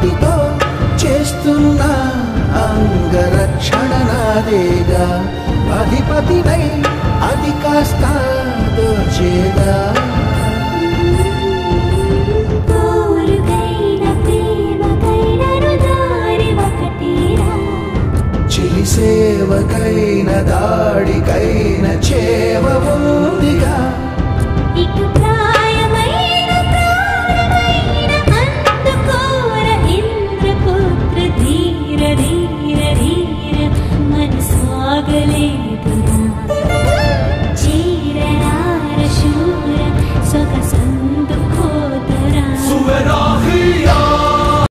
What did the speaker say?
ఆర్తితో చేస్తున్న అంగరక్షణ నాదేగా అధిపతినై అది కాస్త దోచేదా చిలి సేవకైన దాడికైన చేవ